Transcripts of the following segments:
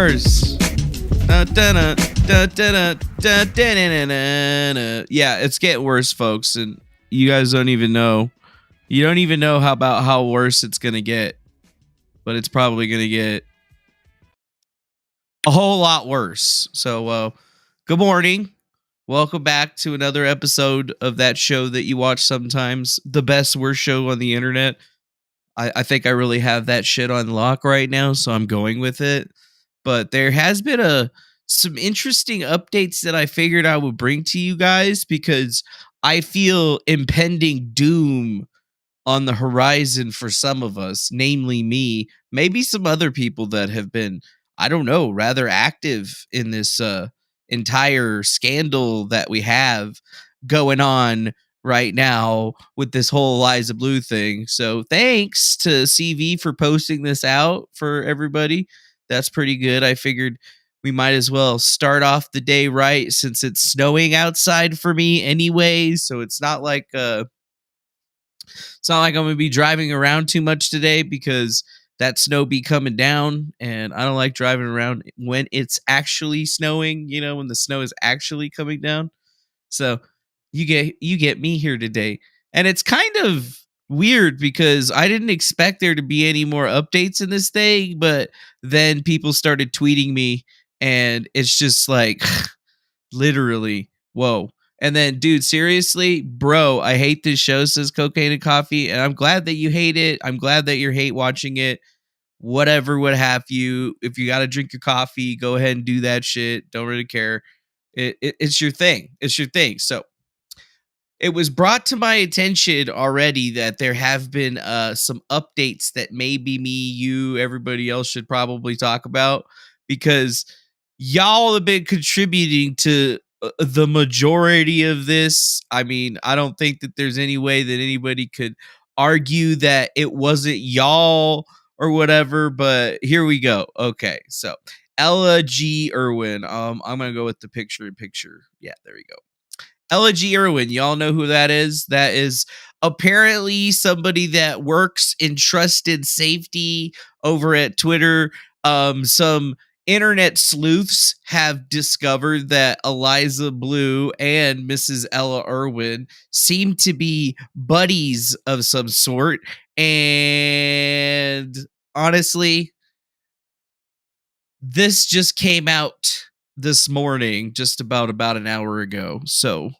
soars. Yeah, it's getting worse, folks, and you guys don't even know. You don't even know how worse it's gonna get, but it's probably gonna get a whole lot worse. So, good morning. Welcome back to another episode of that show that you watch sometimes, the best worst show on the internet. I think I really have that shit on lock right now, so I'm going with it. But there has been some interesting updates that I figured I would bring to you guys because I feel impending doom on the horizon for some of us, namely me, maybe some other people that have been, I don't know, rather active in this entire scandal that we have going on right now with this whole Eliza Bleu thing. So thanks to CV for posting this out for everybody. That's pretty good. I figured we might as well start off the day right since it's snowing outside for me anyway. So it's not like I'm gonna be driving around too much today because that snow be coming down, and I don't like driving around when it's actually snowing. You know, when the snow is actually coming down. So you get me here today, and it's kind of weird because I didn't expect there to be any more updates in this thing, but then people started tweeting me, and it's just like literally, whoa. And then, dude, seriously, bro, I hate this show, says Cocaine and Coffee. And I'm glad that you hate it. I'm glad that you're hate watching it. Whatever, what have you. If you got to drink your coffee, go ahead and do that shit. Don't really care. It's your thing. It's your thing. So it was brought to my attention already that there have been some updates that maybe me, you, everybody else should probably talk about because y'all have been contributing to the majority of this. I mean, I don't think that there's any way that anybody could argue that it wasn't y'all or whatever, but here we go. Okay, so Ella G. Irwin. I'm gonna go with the picture in picture. Yeah, there we go. Ella G. Irwin, y'all know who that is? That is apparently somebody that works in trusted safety over at Twitter. Some internet sleuths have discovered that Eliza Bleu and Mrs. Ella Irwin seem to be buddies of some sort. And honestly, this just came out this morning, just about an hour ago. So,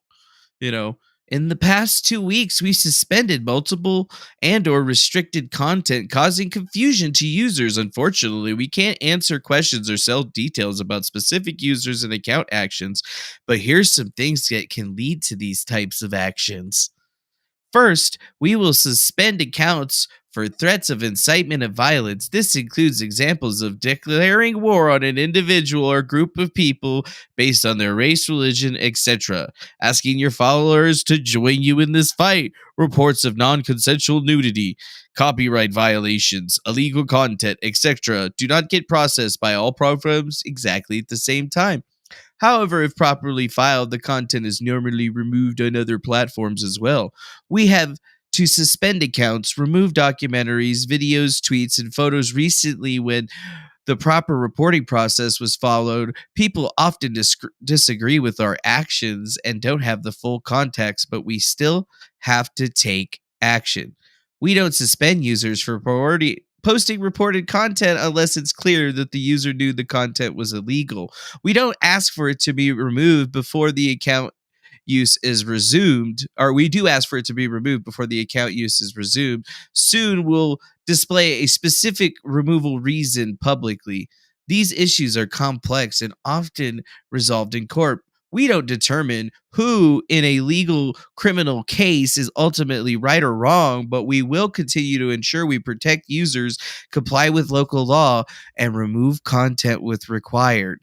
you know, in the past 2 weeks, we suspended multiple and or restricted content causing confusion to users. Unfortunately, we can't answer questions or sell details about specific users and account actions, but here's some things that can lead to these types of actions. First, we will suspend accounts for threats of incitement of violence. This includes examples of declaring war on an individual or group of people based on their race, religion, etc., asking your followers to join you in this fight, reports of non-consensual nudity, copyright violations, illegal content, etc. do not get processed by all programs exactly at the same time. However, if properly filed, the content is normally removed on other platforms as well. We have to suspend accounts, remove documentaries, videos, tweets, and photos recently when the proper reporting process was followed. People often disagree with our actions and don't have the full context, but we still have to take action. We don't suspend users for posting reported content unless it's clear that the user knew the content was illegal. We don't ask for it to be removed before the account use is resumed, or we do ask for it to be removed before the account use is resumed. Soon we'll display a specific removal reason publicly. These issues are complex and often resolved in court. We don't determine who in a legal criminal case is ultimately right or wrong, but we will continue to ensure we protect users, comply with local law, and remove content when required.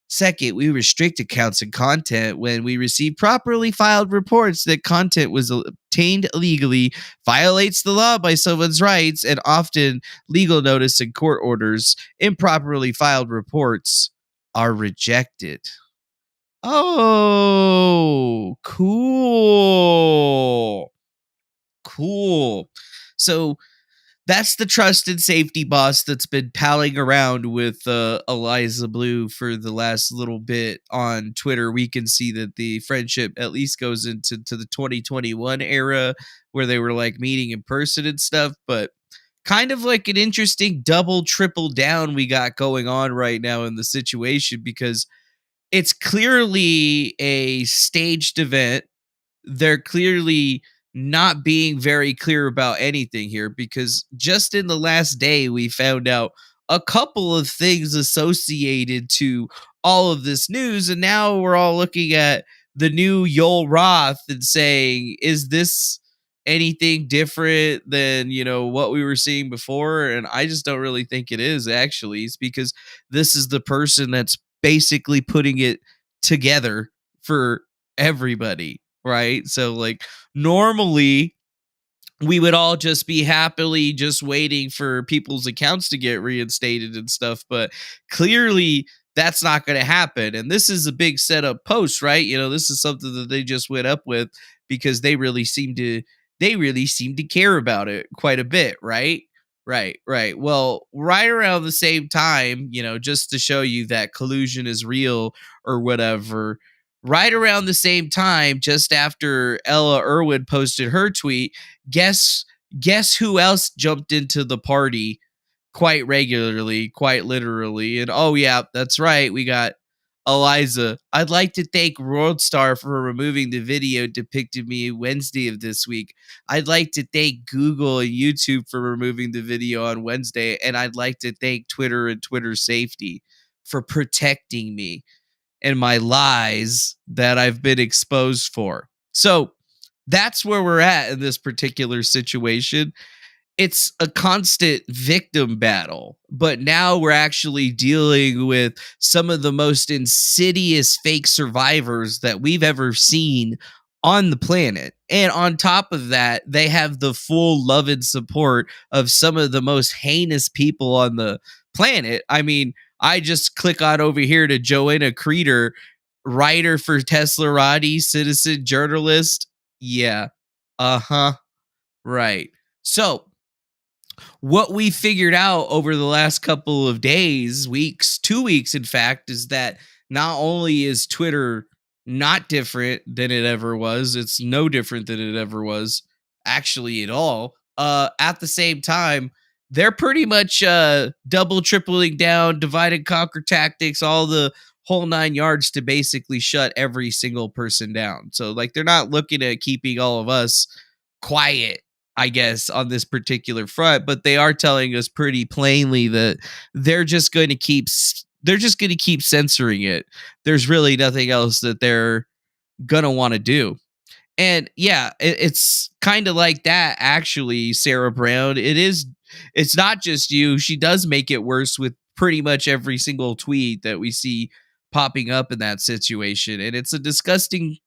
Second, we restrict accounts and content when we receive properly filed reports that content was obtained illegally, violates the law by someone's rights, and often legal notice and court orders. Improperly filed reports are rejected. Oh, cool. Cool. So That's the trust and safety boss that's been palling around with Eliza Blue for the last little bit on Twitter. We can see that the friendship at least goes into the 2021 era where they were like meeting in person and stuff, but kind of like an interesting double triple down we got going on right now in the situation, because it's clearly a staged event. They're clearly not being very clear about anything here, because just in the last day we found out a couple of things associated to all of this news, and now we're all looking at the new Yoel Roth and saying, is this anything different than, what we were seeing before? And I just don't really think it is. Actually, it's because this is the person that's basically putting it together for everybody, right? So like normally we would all just be happily just waiting for people's accounts to get reinstated and stuff, but clearly that's not going to happen. And this is a big setup post, right? This is something that they just went up with because they really seem to care about it quite a bit, right? Right. Well, right around the same time, just to show you that collusion is real or whatever, right around the same time, just after Ella Irwin posted her tweet, guess guess who else jumped into the party quite regularly, quite literally. And oh yeah, that's right, we got Eliza. I'd like to thank Worldstar for removing the video depicting me Wednesday of this week. I'd like to thank Google and YouTube for removing the video on Wednesday. And I'd like to thank Twitter and Twitter safety for protecting me and my lies that I've been exposed for. So that's where we're at in this particular situation. It's a constant victim battle, but now we're actually dealing with some of the most insidious fake survivors that we've ever seen on the planet. And on top of that, they have the full love and support of some of the most heinous people on the planet. I mean, I just click on over here to Joanna Creeder, writer for Teslarati, citizen journalist. Yeah. Uh-huh. Right. So what we figured out over the last couple of days, weeks, 2 weeks, in fact, is that not only is Twitter not different than it ever was, it's no different than it ever was, actually, at all. At the same time, they're pretty much double, tripling down, divide and conquer tactics, all the whole 9 yards to basically shut every single person down. So, like, they're not looking at keeping all of us quiet, I guess, on this particular front, but they are telling us pretty plainly that they're just going to keep censoring it. There's really nothing else that they're going to want to do. And yeah, it's kind of like that, actually, Sarah Brown. It's not just you. She does make it worse with pretty much every single tweet that we see popping up in that situation. And it's a disgusting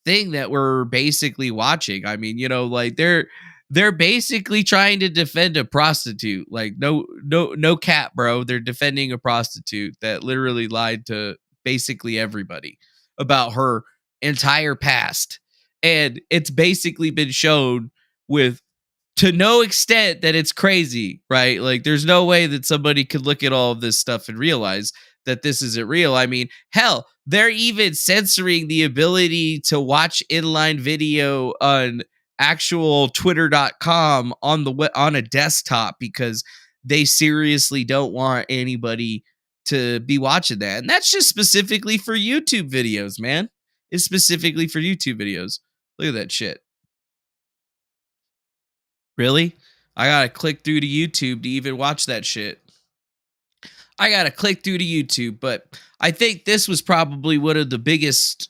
thing that we're basically watching. I mean, like they're basically trying to defend a prostitute. Like no cap, bro. They're defending a prostitute that literally lied to basically everybody about her entire past. And it's basically been shown with to no extent that it's crazy, right? Like there's no way that somebody could look at all of this stuff and realize that this isn't real. I mean, hell, they're even censoring the ability to watch inline video on actual twitter.com on a desktop because they seriously don't want anybody to be watching that. And that's just specifically for YouTube videos, man. It's specifically for YouTube videos. Look at that shit. Really? I gotta click through to YouTube to even watch that shit. I gotta click through to YouTube, but I think this was probably one of the biggest,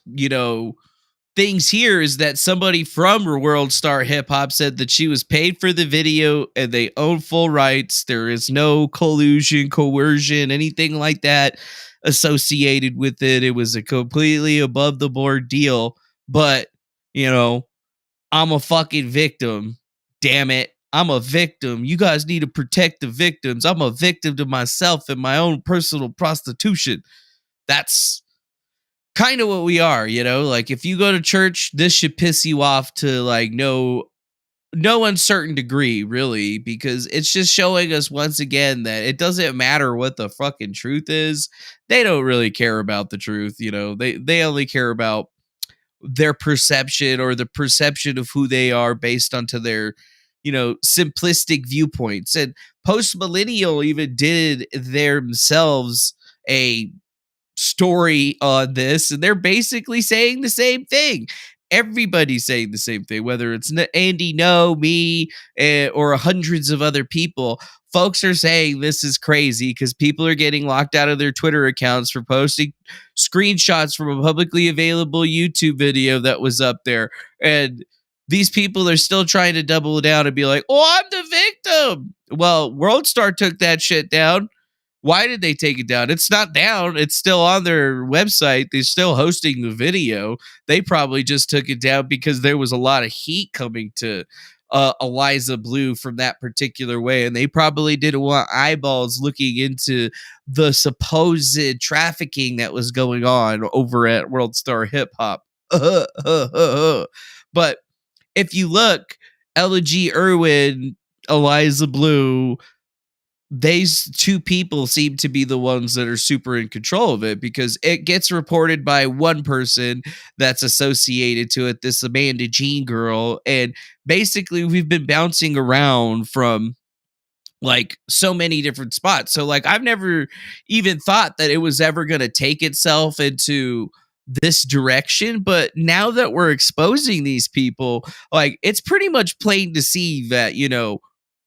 things here is that somebody from World Star Hip Hop said that she was paid for the video and they own full rights. There is no collusion, coercion, anything like that associated with it. It was a completely above the board deal, but, I'm a fucking victim. Damn it. I'm a victim. You guys need to protect the victims. I'm a victim to myself and my own personal prostitution. That's kind of what we are, Like if you go to church, this should piss you off to like no no uncertain degree, really, because it's just showing us once again that it doesn't matter what the fucking truth is. They don't really care about the truth, They only care about their perception or the perception of who they are based onto their, simplistic viewpoints. And post millennial even did themselves a story on this, and they're basically saying the same thing. Everybody's saying the same thing, whether it's Andy, no, me, or hundreds of other people. Folks are saying this is crazy because people are getting locked out of their Twitter accounts for posting screenshots from a publicly available YouTube video that was up there. And these people are still trying to double down and be like, oh, I'm the victim. Well, World Star took that shit down. Why did they take it down? It's not down. It's still on their website. They're still hosting the video. They probably just took it down because there was a lot of heat coming to Eliza Bleu from that particular way. And they probably didn't want eyeballs looking into the supposed trafficking that was going on over at World Star Hip Hop. But if you look, Ella G. Irwin, Eliza Bleu, these two people seem to be the ones that are super in control of it, because it gets reported by one person that's associated to it, this Amanda Jean girl. And basically we've been bouncing around from like so many different spots. So like I've never even thought that it was ever going to take itself into this direction, but now that we're exposing these people, like it's pretty much plain to see that,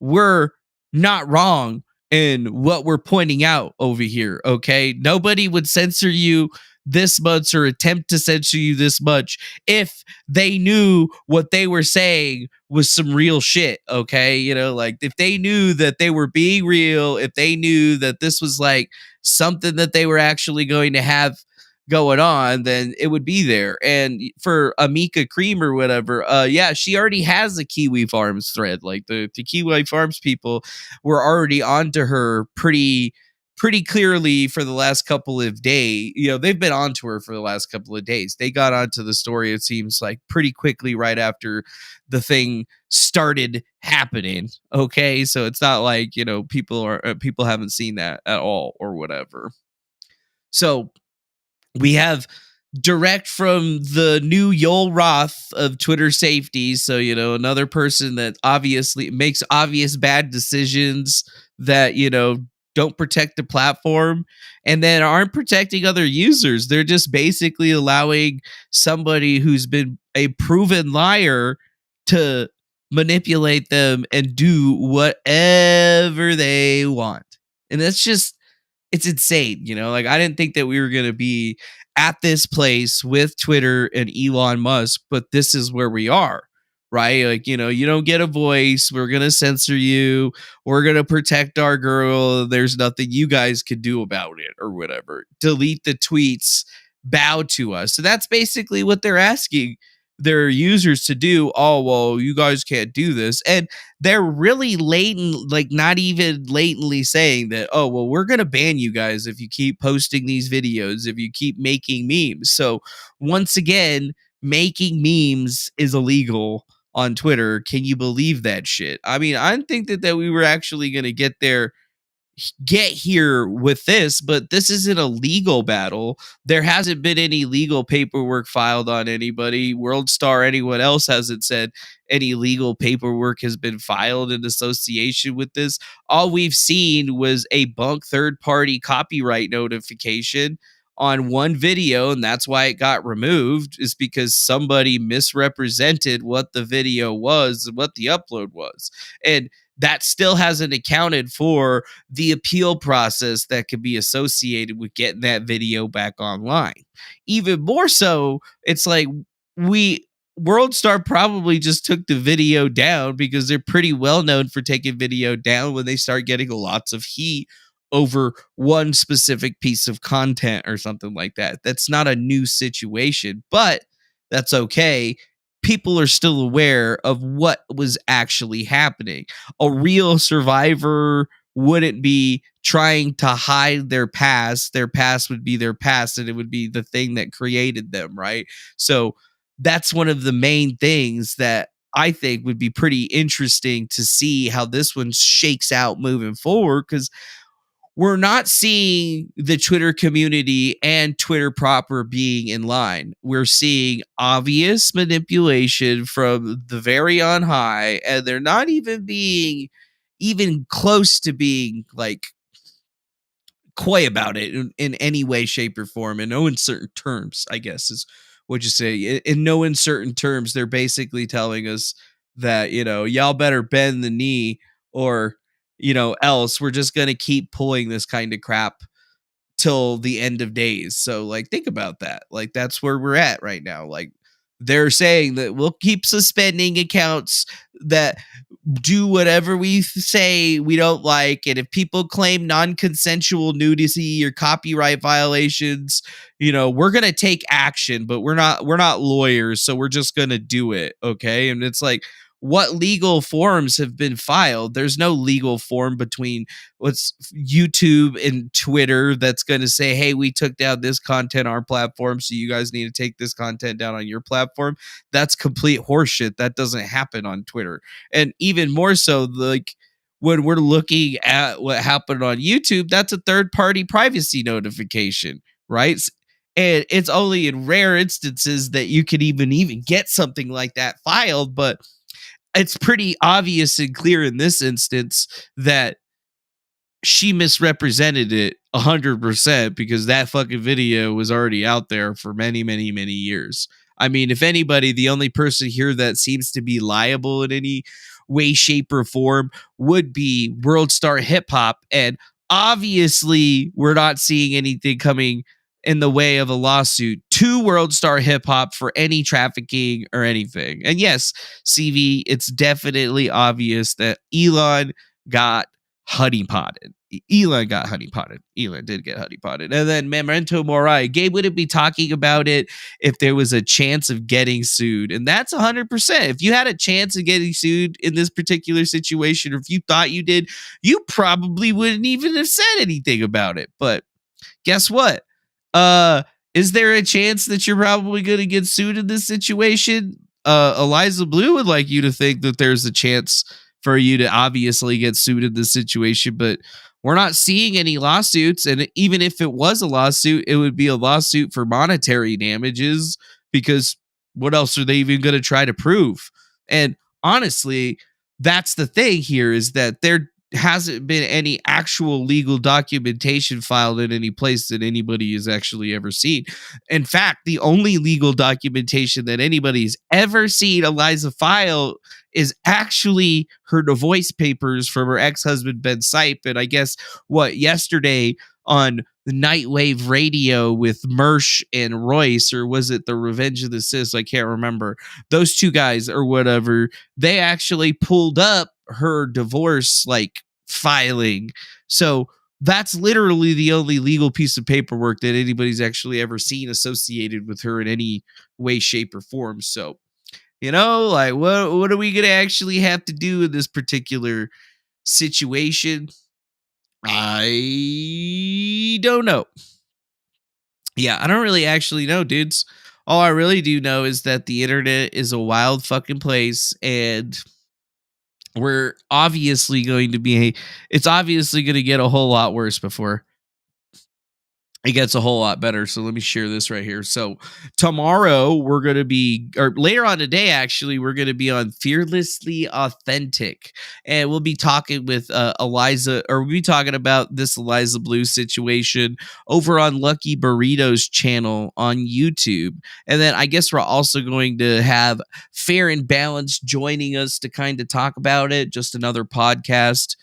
we're not wrong in what we're pointing out over here. Okay, nobody would censor you this much or attempt to censor you this much if they knew what they were saying was some real shit. Okay, like if they knew that they were being real, if they knew that this was like something that they were actually going to have going on, then it would be there. And for Amika Cream or whatever, yeah, she already has a Kiwi Farms thread. Like the Kiwi Farms people were already onto her pretty clearly for the last couple of days. They've been onto her for the last couple of days. They got onto the story, it seems like, pretty quickly right after the thing started happening. Okay, so it's not like people haven't seen that at all or whatever. So we have direct from the new Yoel Roth of Twitter safety. So, another person that obviously makes obvious bad decisions that, don't protect the platform and then aren't protecting other users. They're just basically allowing somebody who's been a proven liar to manipulate them and do whatever they want. And that's just, it's insane, like I didn't think that we were going to be at this place with Twitter and Elon Musk, but this is where we are, right? Like, you don't get a voice. We're going to censor you. We're going to protect our girl. There's nothing you guys could do about it or whatever. Delete the tweets, bow to us. So that's basically what they're asking their users to do. Oh, well, you guys can't do this. And they're really latent, like not even latently saying that, oh, well, we're going to ban you guys if you keep posting these videos, if you keep making memes. So once again, making memes is illegal on Twitter. Can you believe that shit? I mean, I didn't think that we were actually going to get here with this, but this isn't a legal battle. There hasn't been any legal paperwork filed on anybody. World Star, anyone else hasn't said any legal paperwork has been filed in association with this. All we've seen was a bunk third-party copyright notification on one video, and that's why it got removed, is because somebody misrepresented what the video was and what the upload was. And that still hasn't accounted for the appeal process that could be associated with getting that video back online. Even more so, it's like World Star probably just took the video down because they're pretty well known for taking video down when they start getting lots of heat over one specific piece of content or something like that. That's not a new situation, but that's okay. People are still aware of what was actually happening. A real survivor wouldn't be trying to hide their past. Their past would be their past, and it would be the thing that created them, right? So that's one of the main things that I think would be pretty interesting to see how this one shakes out moving forward, because we're not seeing the Twitter community and Twitter proper being in line. We're seeing obvious manipulation from the very on high, and they're not even being even close to being like coy about it in any way, shape, or form. In no uncertain terms, I guess is what you say. In no uncertain terms, they're basically telling us that, y'all better bend the knee, or, else we're just going to keep pulling this kind of crap till the end of days. So, like, think about that. Like, that's where we're at right now. Like, they're saying that we'll keep suspending accounts that do whatever we say we don't like, and if people claim non-consensual nudity or copyright violations, we're gonna take action, but we're not lawyers, so we're just gonna do it. Okay. And it's like, what legal forms have been filed? There's no legal form between what's YouTube and Twitter that's going to say, hey, we took down this content on our platform, so you guys need to take this content down on your platform. That's complete horseshit. That doesn't happen on Twitter. And even more so, like, when we're looking at what happened on YouTube, that's a third party privacy notification, right? And it's only in rare instances that you can even get something like that filed, but it's pretty obvious and clear in this instance that she misrepresented it 100%, because that fucking video was already out there for many, many, many years. I mean, if anybody, the only person here that seems to be liable in any way, shape, or form would be World Star Hip Hop. And obviously, we're not seeing anything coming in the way of a lawsuit to World Star Hip Hop for any trafficking or anything. And yes, CV, it's definitely obvious that Elon got honeypotted. Elon got honeypotted. Elon did get honeypotted. And then Memento Mori. Gabe wouldn't be talking about it if there was a chance of getting sued. And that's 100%. If you had a chance of getting sued in this particular situation, or if you thought you did, you probably wouldn't even have said anything about it. But guess what? Is there a chance that you're probably going to get sued in this situation? Eliza Bleu would like you to think that there's a chance for you to obviously get sued in this situation, but we're not seeing any lawsuits. And even if it was a lawsuit, it would be a lawsuit for monetary damages, because what else are they even going to try to prove? And honestly, that's the thing here, is that there hasn't been any actual legal documentation filed in any place that anybody has actually ever seen. In fact, the only legal documentation that anybody's ever seen Eliza file is actually her divorce papers from her ex-husband Ben Sipe. And I guess yesterday on the Nightwave radio with Mersh and Royce, or was it the Revenge of the Sis? I can't remember. Those two guys or whatever, they actually pulled up her divorce filing. So that's literally the only legal piece of paperwork that anybody's actually ever seen associated with her in any way, shape, or form. So, what are we gonna actually have to do in this particular situation? I don't know. Yeah, I don't really actually know, dudes. All I really do know is that the internet is a wild fucking place, and it's obviously going to get a whole lot worse before it gets a whole lot better. So let me share this right here. So tomorrow we're going to be, or later on today, actually, we're going to be on Fearlessly Authentic, and we'll be talking with Eliza, or we'll be talking about this Eliza Bleu situation over on Lucky Burrito's channel on YouTube. And then I guess we're also going to have Fair and Balanced joining us to kind of talk about it. Just another podcast,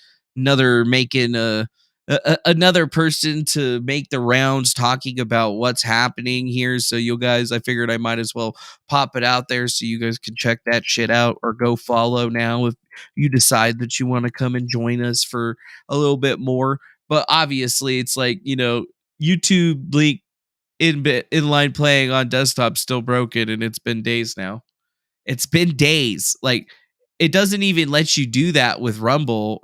another person to make the rounds talking about what's happening here. So you guys, I figured I might as well pop it out there so you guys can check that shit out, or go follow now if you decide that you want to come and join us for a little bit more. But obviously it's like, YouTube link inline playing on desktop still broken, and it's been days now. It's been days. Like, it doesn't even let you do that with Rumble,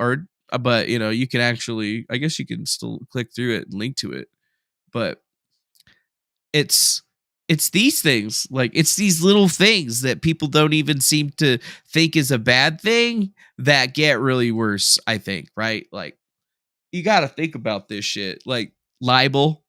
but you can actually, I guess you can still click through it and link to it, but it's it's these things. Like, it's these little things that people don't even seem to think is a bad thing that get really worse, I think, right? Like, you got to think about this shit. Like, libel.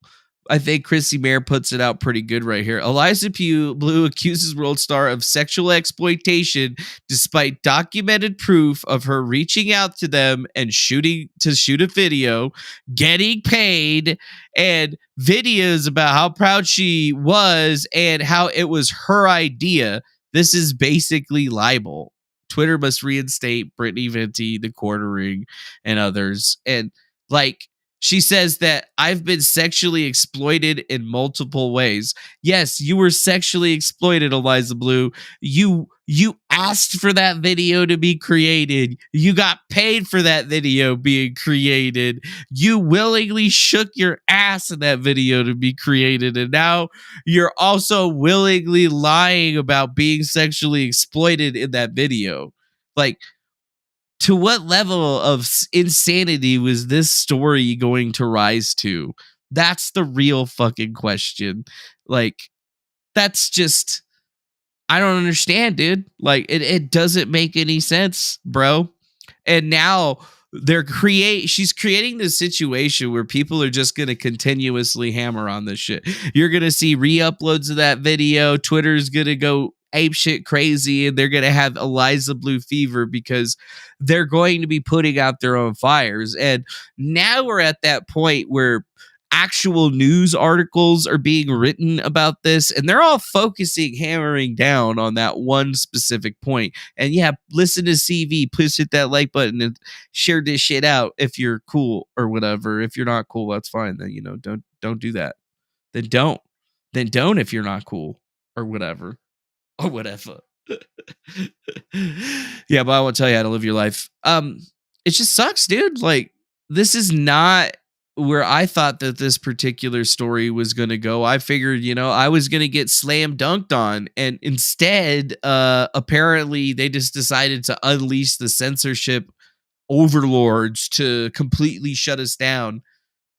I think Chrissy Mayer puts it out pretty good right here. Eliza Bleu accuses World Star of sexual exploitation despite documented proof of her reaching out to them and shoot a video, getting paid, and videos about how proud she was and how it was her idea. This is basically libel. Twitter must reinstate Brittany Venti, the quartering, and others. And like, she says that I've been sexually exploited in multiple ways. Yes, you were sexually exploited, Eliza Bleu. You asked for that video to be created. You got paid for that video being created. You willingly shook your ass in that video to be created. And now you're also willingly lying about being sexually exploited in that video. Like, to what level of insanity was this story going to rise to? That's the real fucking question. Like, that's just, I don't understand, dude. Like, it doesn't make any sense, bro. And now she's creating this situation where people are just going to continuously hammer on this shit. You're going to see re-uploads of that video. Twitter's going to go ape shit crazy, and they're going to have Eliza Bleu fever because they're going to be putting out their own fires. And now we're at that point where actual news articles are being written about this, and they're all hammering down on that one specific point. And yeah, listen to CV, please hit that like button and share this shit out if you're cool or whatever. If you're not cool, that's fine. Then, don't do that. Then don't if you're not cool or whatever. Or whatever. Yeah, but I won't tell you how to live your life. It just sucks, dude. Like, this is not where I thought that this particular story was going to go. I figured, I was going to get slam dunked on. And instead, apparently, they just decided to unleash the censorship overlords to completely shut us down.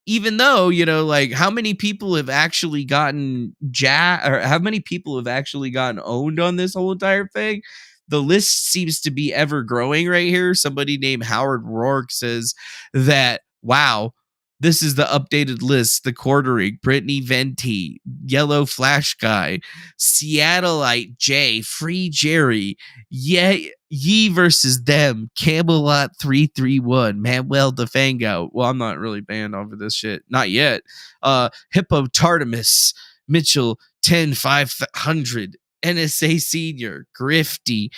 Even though, like, how many people have actually gotten or how many people have actually gotten owned on this whole entire thing? The list seems to be ever growing right here. Somebody named Howard Rourke says that, wow, this is the updated list. The Quartering, Brittany Venti, Yellow Flash Guy, Seattleite J, Free Jerry, Ye versus Them, Camelot 331, Manuel Defango. Well, I'm not really banned over this shit. Not yet. Hippotartamus, Mitchell 10500, NSA Senior, Grifty,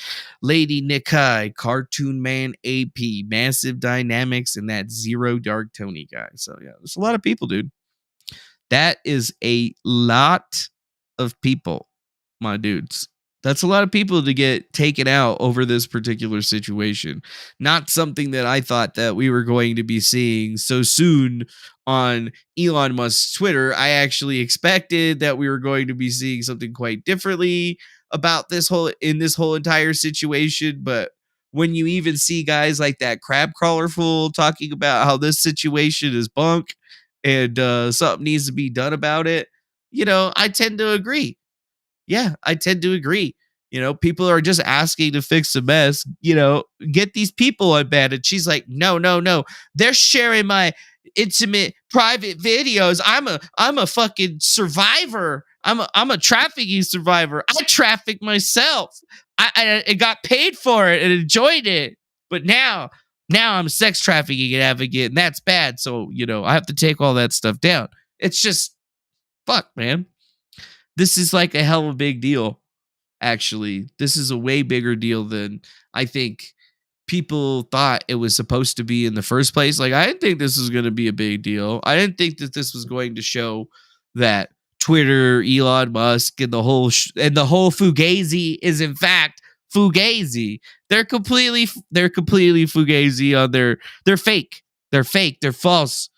Lady Nikai, Cartoon Man AP, Massive Dynamics, and that Zero Dark Tony guy. So yeah, there's a lot of people, dude. That is a lot of people, my dudes. That's a lot of people to get taken out over this particular situation. Not something that I thought that we were going to be seeing so soon on Elon Musk's Twitter. I actually expected that we were going to be seeing something quite differently about this whole entire situation. But when you even see guys like that crab crawler fool talking about how this situation is bunk and something needs to be done about it, I tend to agree. Yeah, I tend to agree. People are just asking to fix the mess. Get these people unbanned. And she's like, no. They're sharing my intimate, private videos. I'm a fucking survivor. I'm a trafficking survivor. I trafficked myself. I got paid for it and enjoyed it. But now I'm a sex trafficking advocate, and that's bad. So I have to take all that stuff down. It's just fuck, man. This is like a hell of a big deal. Actually, this is a way bigger deal than I think people thought it was supposed to be in the first place. Like, I didn't think this was going to be a big deal. I didn't think that this was going to show that Twitter, Elon Musk, and the whole Fugazi is in fact Fugazi. They're completely Fugazi on they're fake. They're fake. They're false.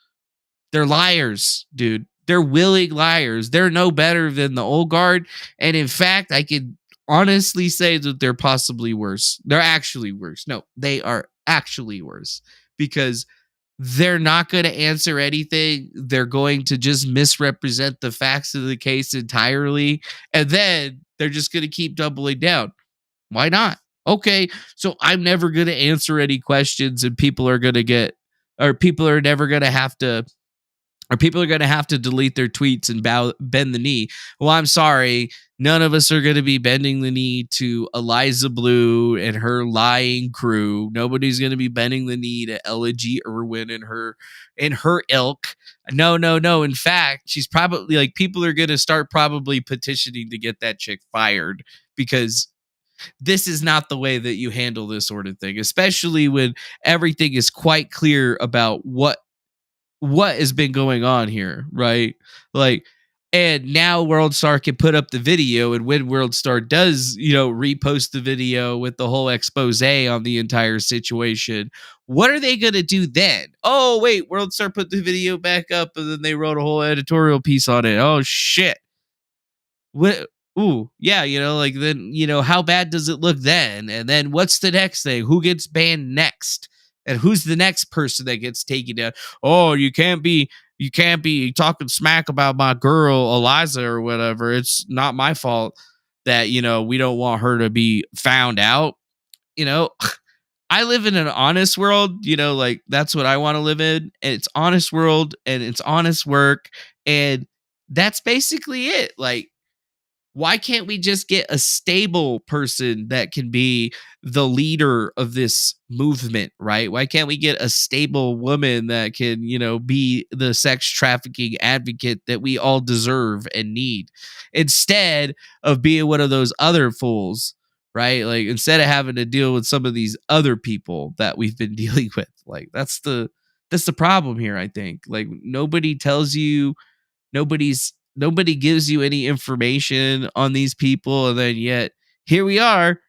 They're liars, dude. They're willing liars. They're no better than the old guard. And in fact, I could honestly say that they're possibly worse. They're actually worse. No, they are actually worse because they're not going to answer anything. They're going to just misrepresent the facts of the case entirely. And then they're just going to keep doubling down. Why not? Okay, so I'm never going to answer any questions, and people are going to get, or people are never going to have to, or people are going to have to delete their tweets and bend the knee. Well, I'm sorry. None of us are going to be bending the knee to Eliza Bleu and her lying crew. Nobody's going to be bending the knee to Ella G. Irwin and her ilk. No, no, no. In fact, she's probably like, people are going to start probably petitioning to get that chick fired, because this is not the way that you handle this sort of thing, especially when everything is quite clear about what has been going on here, right? Like, and now WorldStar can put up the video, and when WorldStar does, repost the video with the whole expose on the entire situation, what are they going to do then? Oh, wait, WorldStar put the video back up, and then they wrote a whole editorial piece on it. Oh, shit. What? Ooh, yeah, like, then, how bad does it look then? And then what's the next thing? Who gets banned next? And who's the next person that gets taken down? Oh, you can't be talking smack about my girl Eliza or whatever. It's not my fault that, we don't want her to be found out. I live in an honest world, like, that's what I want to live in. And it's honest world, and it's honest work, and that's basically it. Like, why can't we just get a stable person that can be the leader of this movement, right? Why can't we get a stable woman that can, be the sex trafficking advocate that we all deserve and need, instead of being one of those other fools, right? Like, instead of having to deal with some of these other people that we've been dealing with. Like, that's the problem here, I think. Like, nobody tells you, nobody gives you any information on these people, and then yet here we are.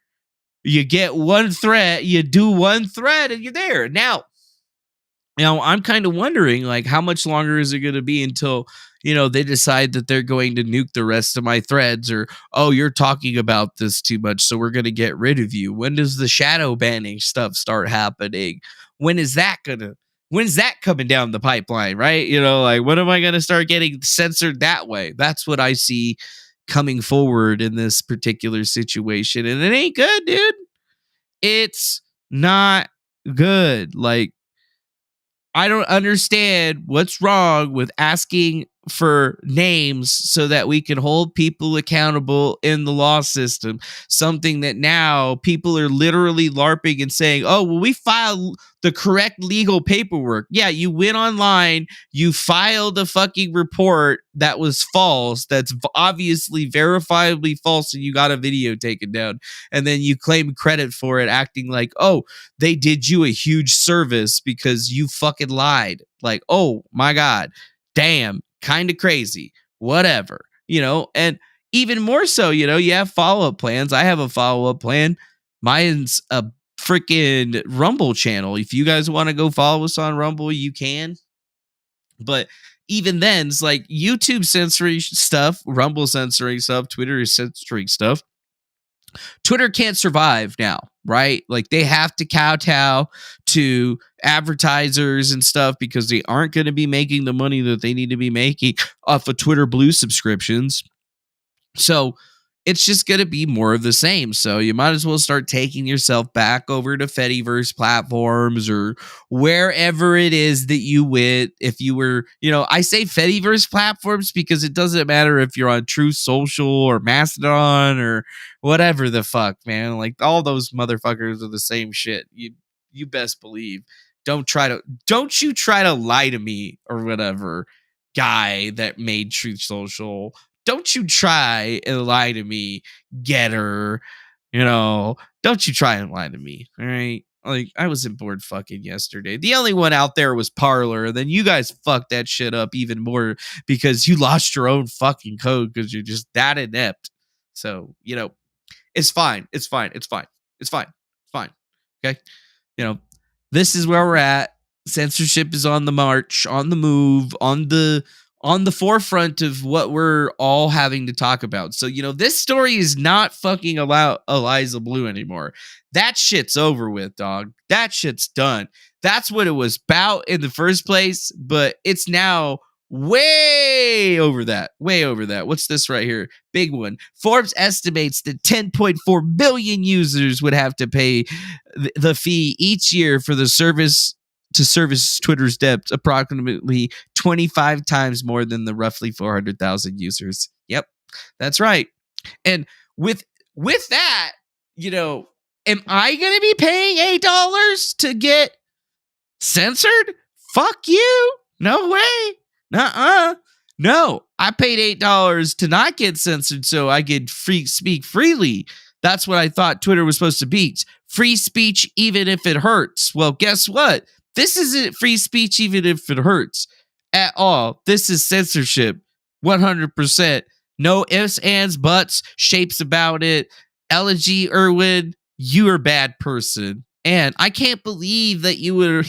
You get one threat, you do one threat, and you're there. Now I'm kind of wondering, like, how much longer is it going to be until, they decide that they're going to nuke the rest of my threads, or, oh, you're talking about this too much, so we're going to get rid of you. When does the shadow banning stuff start happening? When's that coming down the pipeline, right? Like, when am I going to start getting censored that way? That's what I see coming forward in this particular situation. And it ain't good, dude. It's not good. Like, I don't understand what's wrong with asking for names so that we can hold people accountable in the law system. Something that now people are literally LARPing and saying, oh, well, we filed the correct legal paperwork. Yeah, you went online, you filed a fucking report that was false, that's obviously verifiably false, and you got a video taken down. And then you claim credit for it, acting like, oh, they did you a huge service because you fucking lied. Like, oh my God, damn, kind of crazy, whatever, and even more so, you have follow-up plans. I have a follow-up plan. Mine's a freaking Rumble channel. If you guys want to go follow us on Rumble, you can. But even then, it's like YouTube censoring stuff, Rumble censoring stuff, Twitter is censoring stuff. Twitter can't survive now, right? Like, they have to kowtow to advertisers and stuff because they aren't going to be making the money that they need to be making off of Twitter Blue subscriptions. So it's just going to be more of the same. So you might as well start taking yourself back over to Fediverse platforms or wherever it is that you went. If you were, I say Fediverse platforms because it doesn't matter if you're on Truth Social or Mastodon or whatever the fuck, man. Like, all those motherfuckers are the same shit. You best believe. Don't you try to lie to me or whatever, guy that made Truth Social. Don't you try and lie to me, Getter. Don't you try and lie to me. All right. Like, I wasn't bored fucking yesterday. The only one out there was Parler. And then you guys fucked that shit up even more because you lost your own fucking code because you're just that inept. So, it's fine. It's fine. It's fine. It's fine. It's fine. Okay. This is where we're at. Censorship is on the march, on the move, on the forefront of what we're all having to talk about. So, this story is not fucking Eliza Bleu anymore. That shit's over with, dog. That shit's done. That's what it was about in the first place, but it's now way over that. Way over that. What's this right here? Big one. Forbes estimates that 10.4 million users would have to pay the fee each year for the service to service Twitter's depth, approximately 25 times more than the roughly 400,000 users. Yep, that's right. And with that, am I going to be paying $8 to get censored? Fuck you. No way. Nuh-uh. No, I paid $8 to not get censored so I could speak freely. That's what I thought Twitter was supposed to be. Free speech, even if it hurts. Well, guess what? This isn't free speech, even if it hurts at all. This is censorship. 100%. No ifs, ands, buts, shapes about it. Elegy Irwin, you're a bad person. And I can't believe that you would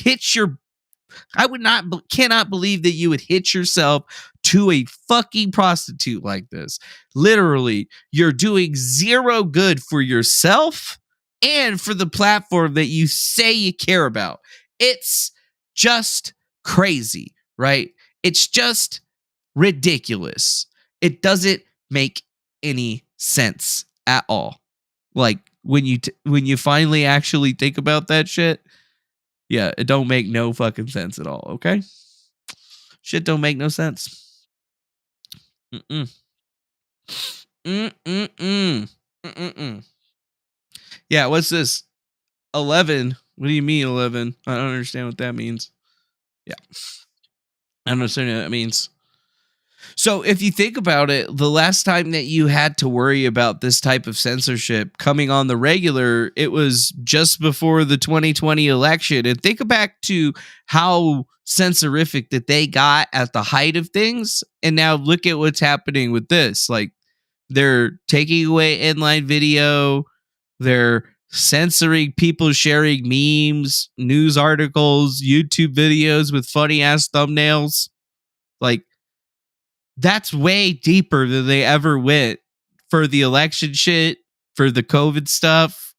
cannot believe that you would hitch yourself to a fucking prostitute like this. Literally, you're doing zero good for yourself and for the platform that you say you care about. It's just crazy, right? It's just ridiculous. It doesn't make any sense at all. Like when you finally actually think about that shit, yeah, it don't make no fucking sense at all, okay? Shit don't make no sense. Mm-mm. Mm-mm-mm. Mm-mm-mm. Yeah, what's this? 11? What do you mean 11? I don't understand what that means. Yeah. I don't understand what that means. So if you think about it, the last time that you had to worry about this type of censorship coming on the regular, it was just before the 2020 election. And think back to how censorific that they got at the height of things. And now look at what's happening with this. Like, they're taking away inline video. They're censoring people sharing memes, news articles, YouTube videos with funny ass thumbnails. Like, that's way deeper than they ever went for the election shit, for the COVID stuff.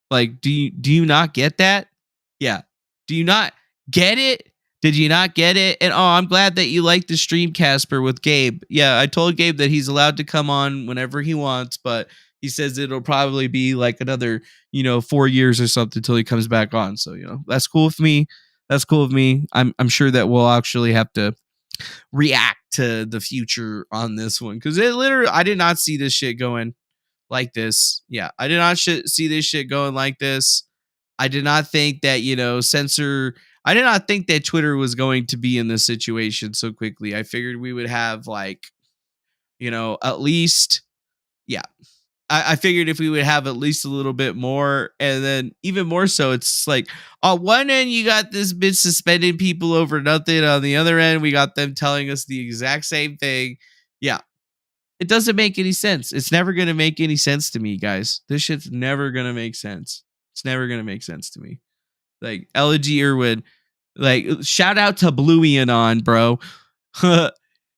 Like, do you not get that? Yeah. Do you not get it? Did you not get it? And I'm glad that you like the stream Casper with Gabe. Yeah, I told Gabe that he's allowed to come on whenever he wants, but he says it'll probably be like another, 4 years or something until he comes back on. So, that's cool with me. That's cool with me. I'm sure that we'll actually have to react to the future on this one, because I did not see this shit going like this. Yeah, I did not see this shit going like this. I did not think that I did not think that Twitter was going to be in this situation so quickly. I figured we would have at least, yeah, I figured if we would have at least a little bit more, and then even more so, it's like on one end you got this bitch suspending people over nothing. On the other end, we got them telling us the exact same thing. Yeah, it doesn't make any sense. It's never gonna make any sense to me, guys. This shit's never gonna make sense. It's never gonna make sense to me. Like Elegy Irwin, like shout out to Bluey on, bro.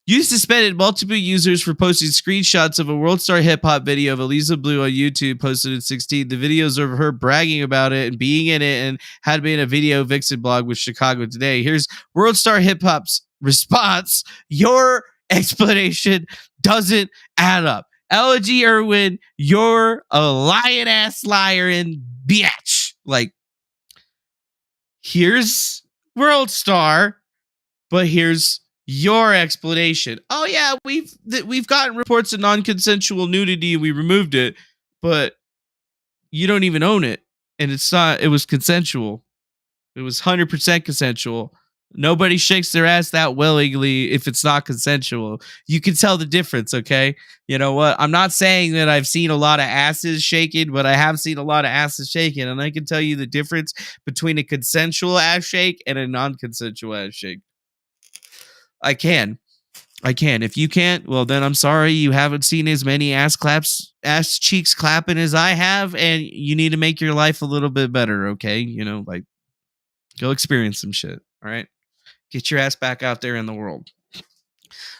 You suspended multiple users for posting screenshots of a World Star hip hop video of Eliza Bleu on YouTube, posted in 2016. The videos of her bragging about it and being in it, and had been a video vixen blog with Chicago Today. Here's World Star hip hop's response. Your explanation doesn't add up. Elegy Irwin, you're a lying ass liar and bitch. Like, here's World Star, but here's your explanation. Oh yeah, we've gotten reports of non-consensual nudity and we removed it, but you don't even own it, and it was consensual. It was 100% consensual. Nobody shakes their ass that willingly if it's not consensual. You can tell the difference, okay? You know what? I'm not saying that I've seen a lot of asses shaken, but I have seen a lot of asses shaken, and I can tell you the difference between a consensual ass shake and a non-consensual ass shake. I can. If you can't, well, then I'm sorry you haven't seen as many ass cheeks clapping as I have, and you need to make your life a little bit better, okay? Go experience some shit, all right? Get your ass back out there in the world.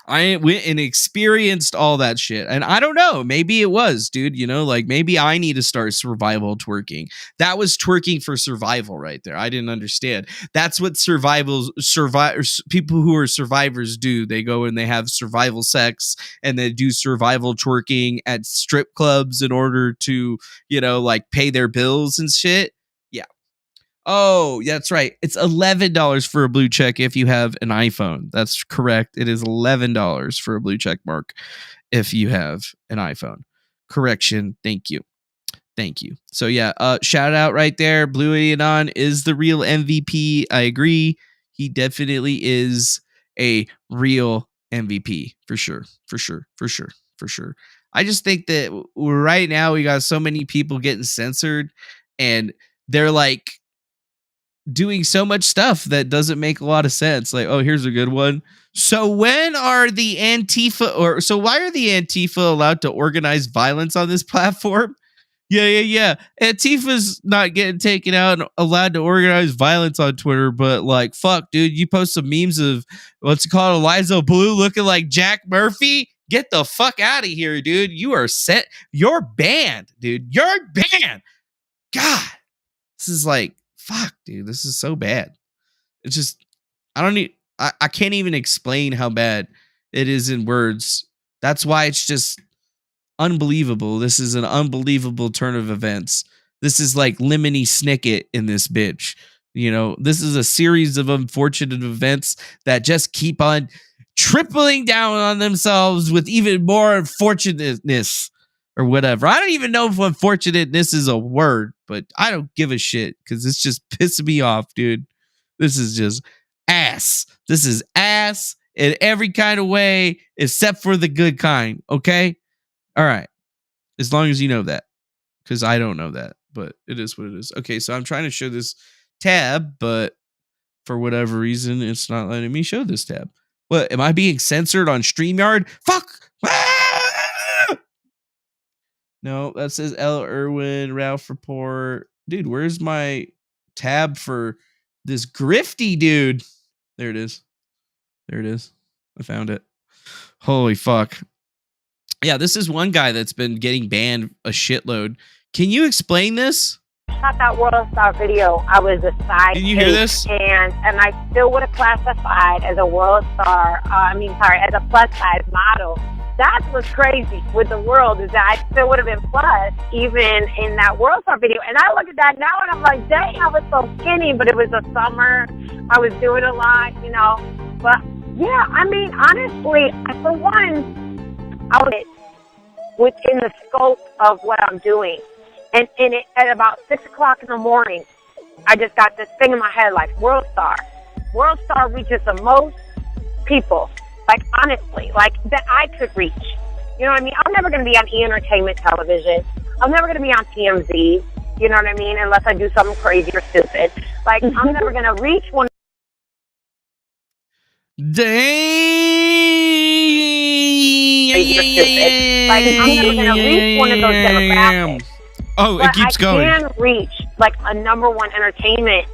I went and experienced all that shit. And I don't know, maybe it was, dude, you know, like maybe I need to start survival twerking. That was twerking for survival right there. I didn't understand. That's what people who are survivors do. They go and they have survival sex and they do survival twerking at strip clubs in order to, you know, like pay their bills and shit. Yeah. Oh, that's right. It's $11 for a blue check if you have an iPhone. That's correct. It is $11 for a blue check mark if you have an iPhone. Correction. Thank you. Thank you. So yeah, shout out right there. Blue Idiodon is the real MVP. I agree. He definitely is a real MVP for sure. For sure. For sure. For sure. I just think that right now we got so many people getting censored and they're like doing so much stuff that doesn't make a lot of sense. Like, oh, here's a good one. So when are the why are the Antifa allowed to organize violence on this platform? Yeah. Antifa's not getting taken out and allowed to organize violence on Twitter, but like, fuck, dude, you post some memes of what's it called, Eliza Bleu looking like Jack Murphy. Get the fuck out of here, dude. You are set. You're banned, dude. You're banned. God, this is like, fuck, dude. This is so bad. It's just, I can't even explain how bad it is in words. That's why it's just unbelievable. This is an unbelievable turn of events. This is like Lemony Snicket in this bitch. You know, this is a series of unfortunate events that just keep on tripling down on themselves with even more unfortunateness or whatever. I don't even know if unfortunateness is a word, but I don't give a shit because it's just pissing me off, dude. This is just ass. This is ass in every kind of way except for the good kind, okay? All right. As long as you know that, because I don't know that, but it is what it is. Okay, so I'm trying to show this tab, but for whatever reason, it's not letting me show this tab. What, am I being censored on StreamYard? Fuck! Ah! No, that says L. Irwin, Ralph Report. Dude, where's my tab for this grifty dude? There it is. There it is. I found it. Holy fuck. Yeah, this is one guy that's been getting banned a shitload. Can you explain this? Shot that World Star video. I was a size Did you hear this? And I still would have classified as a World Star. As a plus size model. That's what's crazy with the world is that I still would have been plus even in that World Star video. And I look at that now and I'm like, dang, I was so skinny, but it was the summer. I was doing a lot, you know. But yeah, I mean, honestly, for one, I was within the scope of what I'm doing. And at about 6 o'clock in the morning, I just got this thing in my head like World Star. World Star reaches the most people, like honestly, like that I could reach. You know what I mean? I'm never going to be on E! Entertainment Television. I'm never going to be on TMZ. You know what I mean? Unless I do something crazy or stupid. Like, I'm never going to reach one. Like, I'm never going to reach one of those demographics. Oh, but it keeps going. I can reach like a number one entertainment,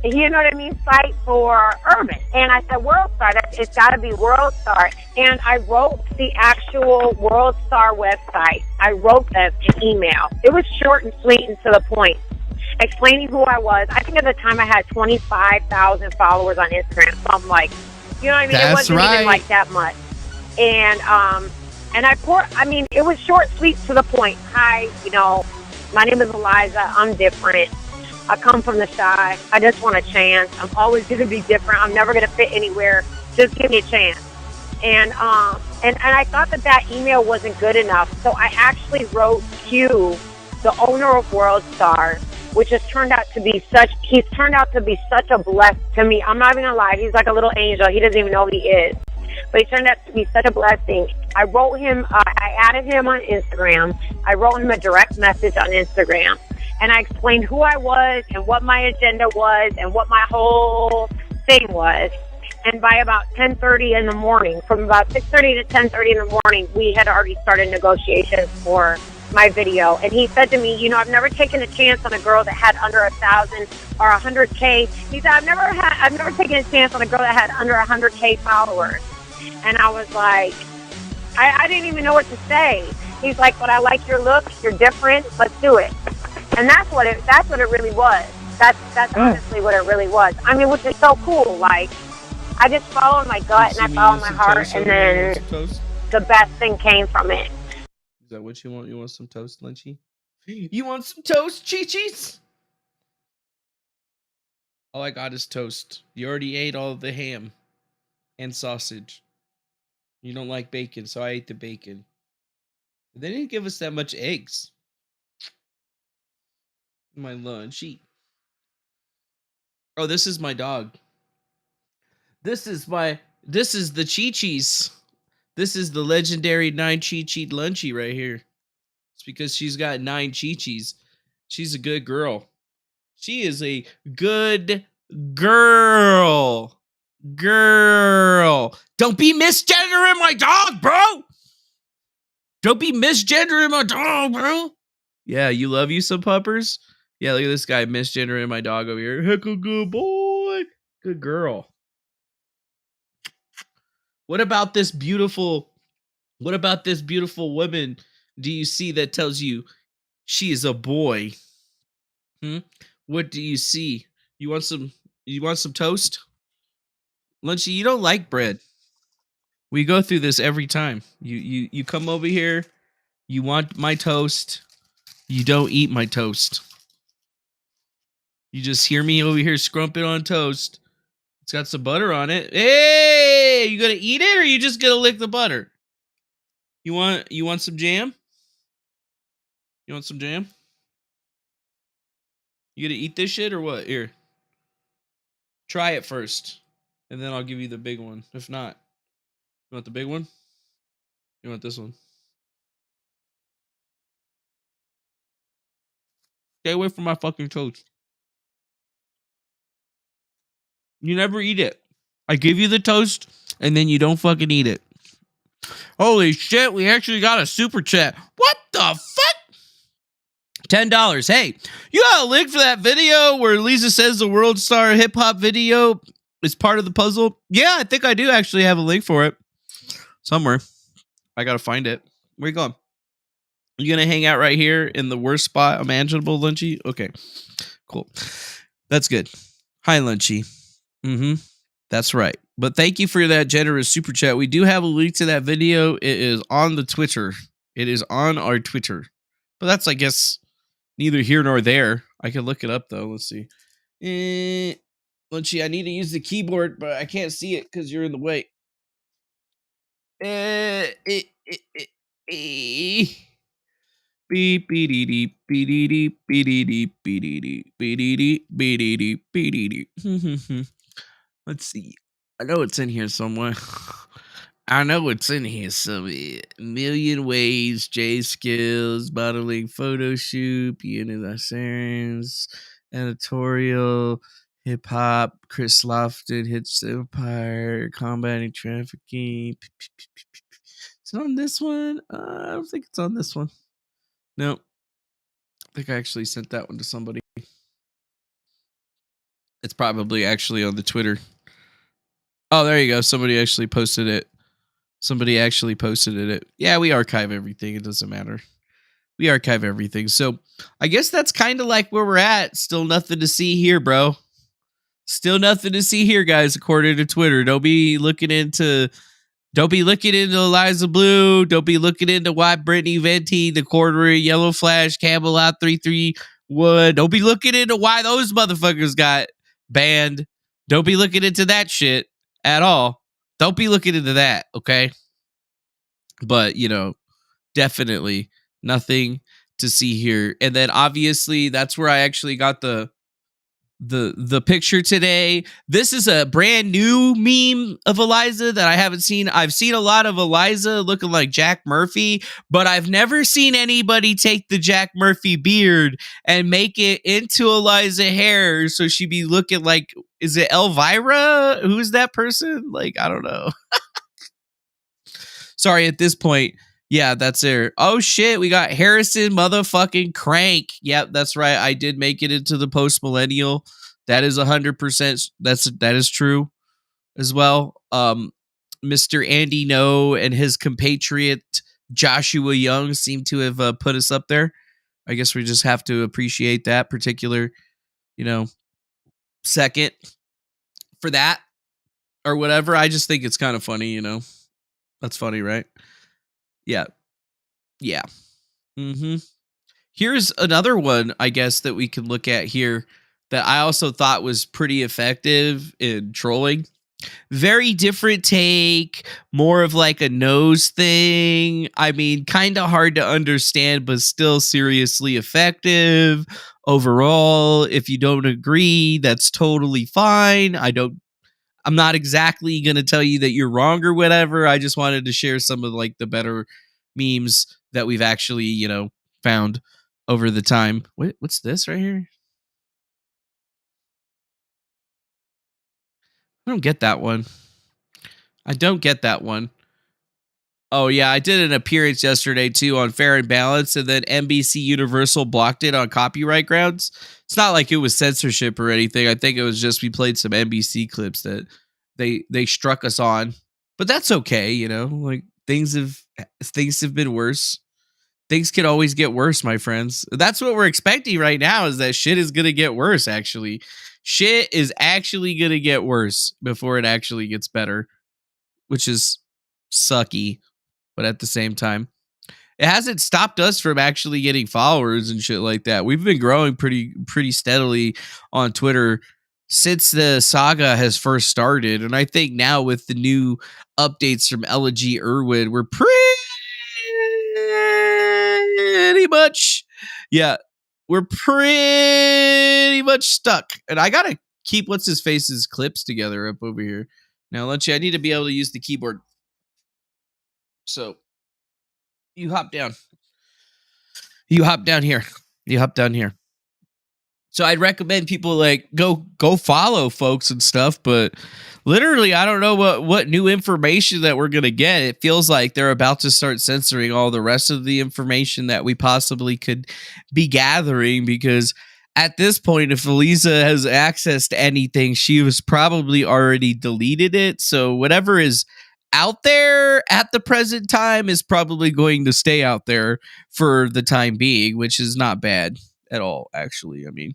you know what I mean, site for urban. And I said, World Star, it's got to be World Star. And I wrote the actual World Star website. I wrote them in email. It was short and sweet and to the point, explaining who I was. I think at the time I had 25,000 followers on Instagram. So I'm like, you know what I mean? That's it wasn't right. even like that much. And it was short, sweet, to the point. Hi, you know, my name is Eliza. I'm different. I come from the shy. I just want a chance. I'm always going to be different. I'm never going to fit anywhere. Just give me a chance. And I thought that email wasn't good enough. So I actually wrote Q, the owner of World Star, which has turned out to be he's turned out to be such a blessing to me. I'm not even going to lie. He's like a little angel. He doesn't even know who he is. But he turned out to be such a blessing. I wrote him, I added him on Instagram. I wrote him a direct message on Instagram. And I explained who I was and what my agenda was and what my whole thing was. And by about 10:30 in the morning, from about 6:30 to 10:30 in the morning, we had already started negotiations for my video. And he said to me, you know, I've never taken a chance on a girl that had under 1,000 or 100K. He said, I've never taken a chance on a girl that had under 100K followers. And I was like, I didn't even know what to say. He's like, but I like your looks. You're different. Let's do it. And that's what it really was. That's honestly what it really was. I mean, which is so cool. Like, I just followed my gut and I followed my heart, and then the best thing came from it. Is that what you want? You want some toast, Lynchy? You want some toast, Chi-Chi's? All I got is toast. You already ate all of the ham and sausage. You don't like bacon, so I ate the bacon. But they didn't give us that much eggs. My lunchy. Oh, this is my dog. This is the Chi-Chi's. This is the legendary 9 Chi-Chi Lunchy right here. It's because she's got 9 Chi-Chi's. She's a good girl. She is a good girl. Don't be misgendering my dog, bro. Don't be misgendering my dog, bro. Yeah, you love you some puppers? Yeah, look at this guy misgendering my dog over here. Heck a good boy. Good girl. What about this beautiful woman do you see that tells you she is a boy? What do you see? You want some toast? Lunchy, you don't like bread. We go through this every time. You come over here, you want my toast. You don't eat my toast. You just hear me over here scrumping on toast. It's got some butter on it. Hey, you gonna eat it or you just gonna lick the butter? You want some jam? You want some jam? You gonna eat this shit or what? Here. Try it first. And then I'll give you the big one. If not, you want the big one? You want this one? Stay away from my fucking toast. You never eat it. I give you the toast, and then you don't fucking eat it. Holy shit, we actually got a super chat. What the fuck? $10. Hey, you got a link for that video where Eliza says the world star hip hop video is part of the puzzle? Yeah, I think I do actually have a link for it. Somewhere. I gotta find it. Where you going? You gonna hang out right here in the worst spot imaginable, Lunchy? Okay, cool. That's good. Hi, Lunchy. That's right. But thank you for that generous super chat. We do have a link to that video. It is on the Twitter. It is on our Twitter. But that's, I guess, neither here nor there. I can look it up, though. Let's see. Lunchy, I need to use the keyboard, but I can't see it because you're in the way. Beep beady deep beady deep beady deep beady deep beady deep beady deep beady deep. Let's see. I know it's in here somewhere. I know it's in here somewhere. Million ways, J skills, modeling, photo shoot, piano sirens, editorial, hip hop, Chris Lofton, hits empire, combating trafficking. Is it on this one? I don't think it's on this one. No. I think I actually sent that one to somebody. It's probably actually on the Twitter. Oh, there you go. Somebody actually posted it. Yeah, we archive everything. It doesn't matter. We archive everything. So I guess that's kind of like where we're at. Still nothing to see here, bro. Still nothing to see here, guys, according to Twitter. Don't be looking into Eliza Bleu. Don't be looking into why Brittany Venti, the quarter, Yellow Flash, Campbell out 331. Don't be looking into why those motherfuckers got banned. Don't be looking into that shit at all. Don't be looking into that, okay? But, definitely nothing to see here. And then obviously that's where I actually got the picture today. This is a brand new meme of Eliza that I haven't seen. I've seen a lot of Eliza looking like Jack Murphy, but I've never seen anybody take the Jack Murphy beard and make it into Eliza hair so she'd be looking like, is it Elvira? Who's that person? Like, I don't know. Sorry, at this point, yeah, that's there. Oh shit, we got Harrison motherfucking Crank. Yep, that's right. I did make it into the post millennial. That is 100%. That is true as well. Mr. Andy No and his compatriot Joshua Young seem to have put us up there. I guess we just have to appreciate that particular, you know, second for that or whatever. I just think it's kind of funny, you know. That's funny, right? Yeah. Yeah. Mhm. Here's another one, I guess, that we can look at here that I also thought was pretty effective in trolling. Very different take, more of like a nose thing. I mean, kind of hard to understand, but still seriously effective overall. If you don't agree, that's totally fine. I'm not exactly going to tell you that you're wrong or whatever. I just wanted to share some of like the better memes that we've actually, found over the time. What's this right here? I don't get that one. I don't get that one. Oh yeah, I did an appearance yesterday too on Fair and Balance, and then NBC Universal blocked it on copyright grounds. It's not like it was censorship or anything. I think it was just we played some NBC clips that they struck us on. But that's okay, Like things have been worse. Things can always get worse, my friends. That's what we're expecting right now is that shit is going to get worse actually. Shit is actually going to get worse before it actually gets better, which is sucky, but at the same time, it hasn't stopped us from actually getting followers and shit like that. We've been growing pretty steadily on Twitter since the saga has first started, and I think now with the new updates from Ella G. Irwin, we're we're pretty much stuck. And I gotta keep what's his face's clips together up over here. Now, I need to be able to use the keyboard. So you hop down. You hop down here. You hop down here. So I'd recommend people like go follow folks and stuff, but literally I don't know what new information that we're gonna get. It feels like they're about to start censoring all the rest of the information that we possibly could be gathering, because at this point, if Eliza has access to anything, she was probably already deleted it. So whatever is out there at the present time is probably going to stay out there for the time being, which is not bad at all, actually. I mean,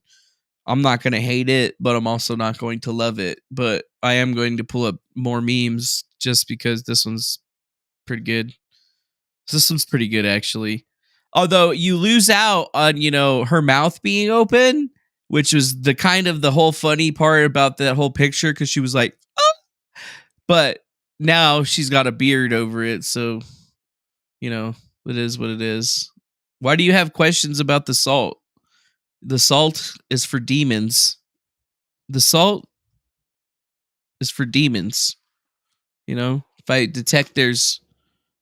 I'm not going to hate it, but I'm also not going to love it. But I am going to pull up more memes just because this one's pretty good. This one's pretty good, actually. Although you lose out on, her mouth being open, which was the kind of the whole funny part about that whole picture, because she was like, oh! But now she's got a beard over it, so, it is what it is. Why do you have questions about the salt? The salt is for demons. The salt is for demons. If I detect there's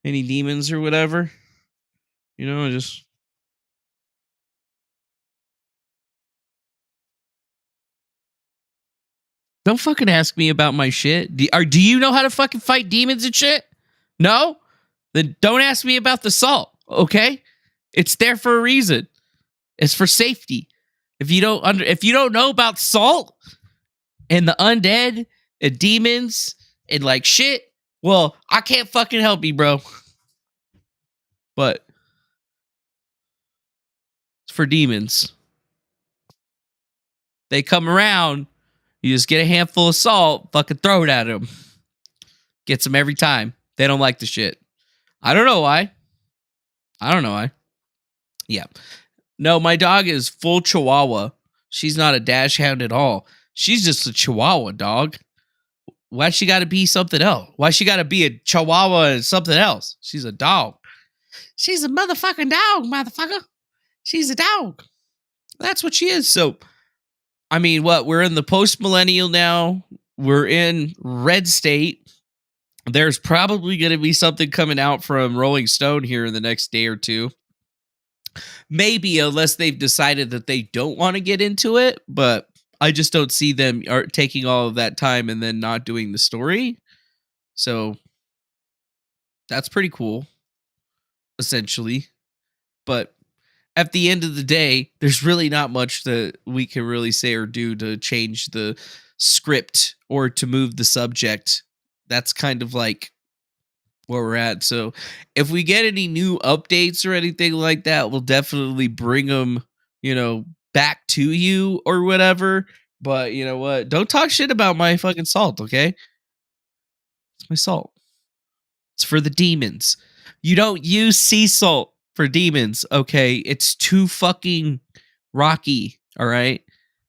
any demons or whatever, I just... Don't fucking ask me about my shit. Do you know how to fucking fight demons and shit? No? Then don't ask me about the salt, okay? It's there for a reason. It's for safety. If you don't know about salt and the undead and demons and like shit, well, I can't fucking help you, bro. But it's for demons. They come around, you just get a handful of salt, fucking throw it at them. Gets them every time. They don't like the shit. I don't know why. Yeah. No, my dog is full Chihuahua. She's not a dash hound at all. She's just a Chihuahua dog. Why she got to be something else? Why she got to be a Chihuahua and something else? She's a dog. She's a motherfucking dog, motherfucker. She's a dog. That's what she is. So, I mean, we're in the post-millennial now. We're in red state. There's probably going to be something coming out from Rolling Stone here in the next day or two. Maybe, unless they've decided that they don't want to get into it, but I just don't see them taking all of that time and then not doing the story. So that's pretty cool, essentially. But at the end of the day, there's really not much that we can really say or do to change the script or to move the subject. That's kind of like where we're at. So if we get any new updates or anything like that, we'll definitely bring them, back to you or whatever. But you know what? Don't talk shit about my fucking salt, okay? It's my salt. It's for the demons. You don't use sea salt for demons, okay? It's too fucking rocky, all right?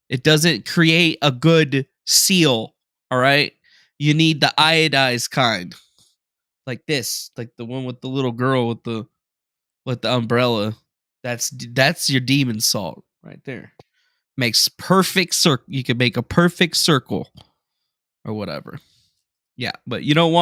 It doesn't create a good seal, all right? You need the iodized kind. Like this, like the one with the little girl with the umbrella. That's your demon salt right there. Makes perfect circle. You can make a perfect circle or whatever. Yeah, but you don't want